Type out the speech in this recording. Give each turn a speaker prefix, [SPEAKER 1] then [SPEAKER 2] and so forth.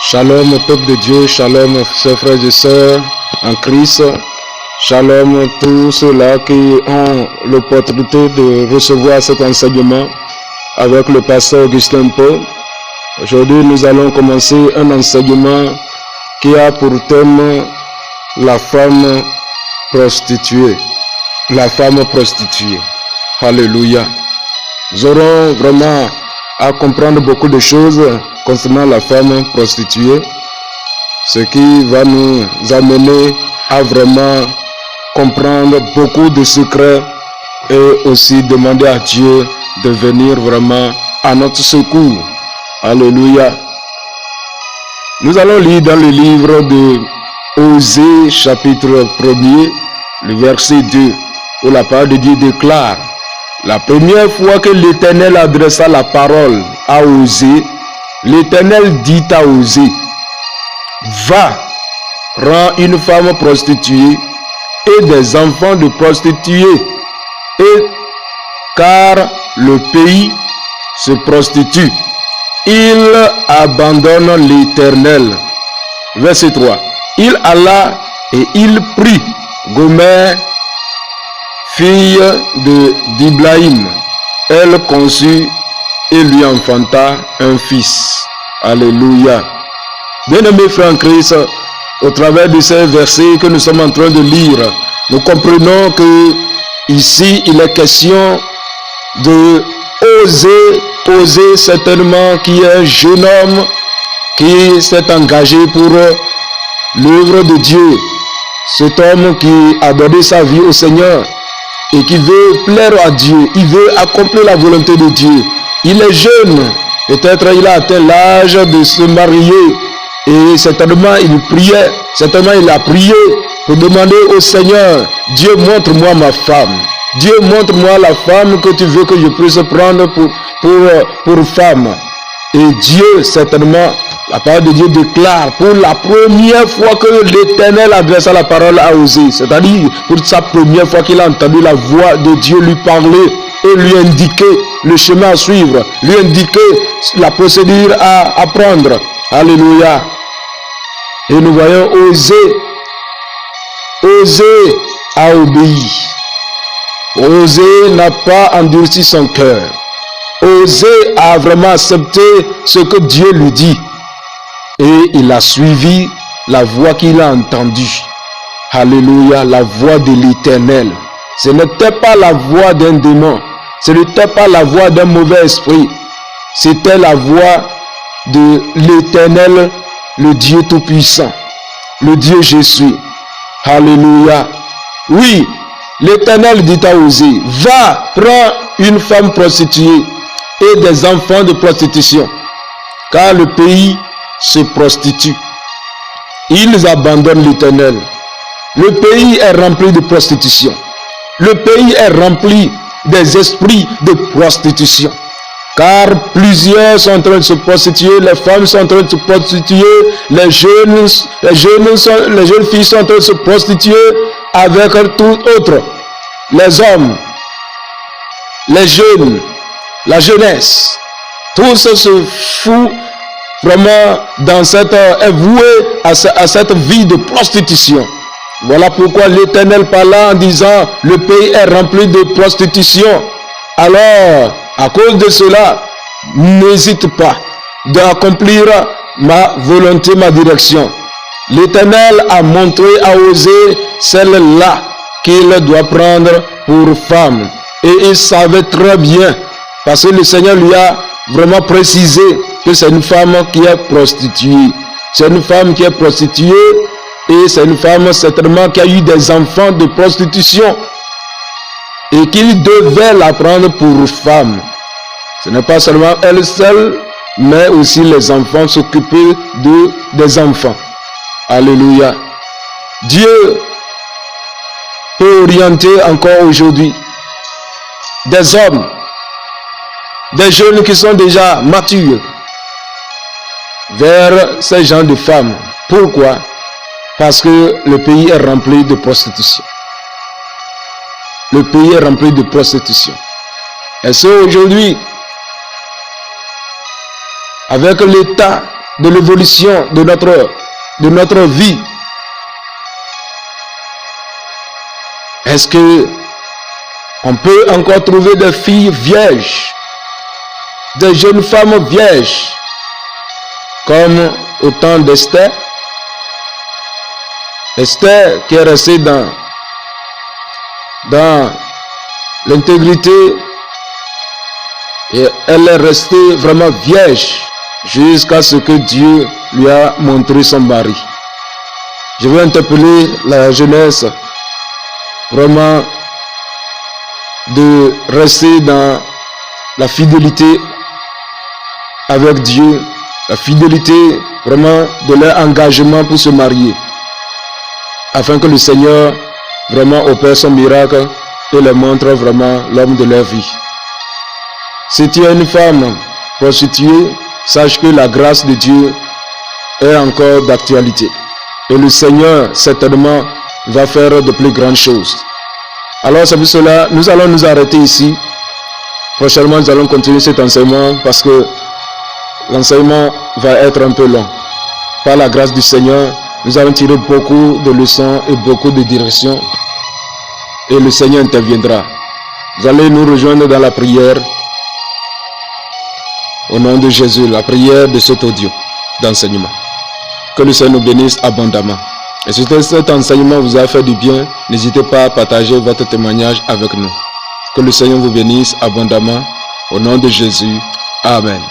[SPEAKER 1] Shalom peuple de Dieu, shalom chers frères et sœurs en Christ, shalom tous ceux-là qui ont l'opportunité de recevoir cet enseignement avec le pasteur Augustin Paul. Aujourd'hui nous allons commencer un enseignement qui a pour thème la femme prostituée. La femme prostituée. Alléluia. Nous aurons vraiment à comprendre beaucoup de choses concernant la femme prostituée, ce qui va nous amener à vraiment comprendre beaucoup de secrets et aussi demander à Dieu de venir vraiment à notre secours. Alléluia. Nous allons lire dans le livre de Osée, chapitre 1er, le verset 2, où la parole de Dieu déclare: la première fois que l'Éternel adressa la parole à Osée, l'Éternel dit à Osée: va, prends une femme prostituée et des enfants de prostituées, car le pays se prostitue. Il abandonne l'Éternel. Verset 3. Il alla et il prit Gomère, fille de Diblaïm. Elle conçut et lui enfanta un fils. Alléluia. Bien-aimés frères en Christ, au travers de ces versets que nous sommes en train de lire, nous comprenons que ici il est question de Osée certainement, qui est un jeune homme qui s'est engagé pour l'œuvre de Dieu. Cet homme qui a donné sa vie au Seigneur et qui veut plaire à Dieu, il veut accomplir la volonté de Dieu. Il est jeune, peut-être il a atteint l'âge de se marier et certainement il priait, certainement il a prié pour demander au Seigneur: Dieu, montre-moi ma femme. Dieu, montre-moi la femme que tu veux que je puisse prendre pour femme. Et Dieu, certainement, la parole de Dieu déclare pour la première fois que l'Éternel adressa la parole à Osée, c'est-à-dire pour sa première fois qu'il a entendu la voix de Dieu lui parler et lui indiquer le chemin à suivre, lui indiquer la procédure à prendre. Alléluia. Et nous voyons Osée a obéi. Osée n'a pas endurci son cœur. Osée a vraiment accepté ce que Dieu lui dit. Et il a suivi la voix qu'il a entendue. Alléluia, la voix de l'Éternel. Ce n'était pas la voix d'un démon. Ce n'était pas la voix d'un mauvais esprit. C'était la voix de l'Éternel, le Dieu Tout-Puissant, le Dieu Jésus. Alléluia. Oui, l'Éternel dit à Osée: va, prends une femme prostituée et des enfants de prostitution, car le pays se prostitue. Ils abandonnent l'Éternel. Le pays est rempli de prostitution. Le pays est rempli des esprits de prostitution. Car plusieurs sont en train de se prostituer, les femmes sont en train de se prostituer, les jeunes filles sont en train de se prostituer avec tout autre. Les hommes, les jeunes, la jeunesse, tous se foutent vraiment dans est voué à cette vie de prostitution. Voilà pourquoi l'Éternel parla en disant: le pays est rempli de prostitution. Alors, à cause de cela, n'hésite pas d'accomplir ma volonté, ma direction. L'Éternel a montré à Osée celle-là qu'il doit prendre pour femme. Et il savait très bien, parce que le Seigneur lui a vraiment précisé que c'est une femme qui est prostituée. C'est une femme qui est prostituée et c'est une femme certainement qui a eu des enfants de prostitution et qu'il devait la prendre pour femme. Ce n'est pas seulement elle seule, mais aussi les enfants, s'occuper des enfants. Alléluia. Dieu peut orienter encore aujourd'hui des hommes, des jeunes qui sont déjà matures, vers ces gens de femmes. Pourquoi? Parce que le pays est rempli de prostitution. Le pays est rempli de prostitution. Et c'est aujourd'hui, avec l'état de l'évolution de notre vie. Est-ce que on peut encore trouver des filles vierges, des jeunes femmes vierges, comme au temps d'Esther? Esther qui est restée dans l'intégrité, et elle est restée vraiment vierge jusqu'à ce que Dieu lui a montré son mari. Je veux interpeller la jeunesse vraiment de rester dans la fidélité avec Dieu, la fidélité vraiment de leur engagement pour se marier, afin que le Seigneur vraiment opère son miracle et leur montre vraiment l'homme de leur vie. Si tu es une femme prostituée, sache que la grâce de Dieu est encore d'actualité. Et le Seigneur certainement va faire de plus grandes choses. Alors c'est pour cela, nous allons nous arrêter ici. Prochainement, nous allons continuer cet enseignement parce que l'enseignement va être un peu long. Par la grâce du Seigneur, nous allons tirer beaucoup de leçons et beaucoup de directions. Et le Seigneur interviendra. Vous allez nous rejoindre dans la prière. Au nom de Jésus, la prière de cet audio d'enseignement. Que le Seigneur nous bénisse abondamment. Et si cet enseignement vous a fait du bien, n'hésitez pas à partager votre témoignage avec nous. Que le Seigneur vous bénisse abondamment. Au nom de Jésus. Amen.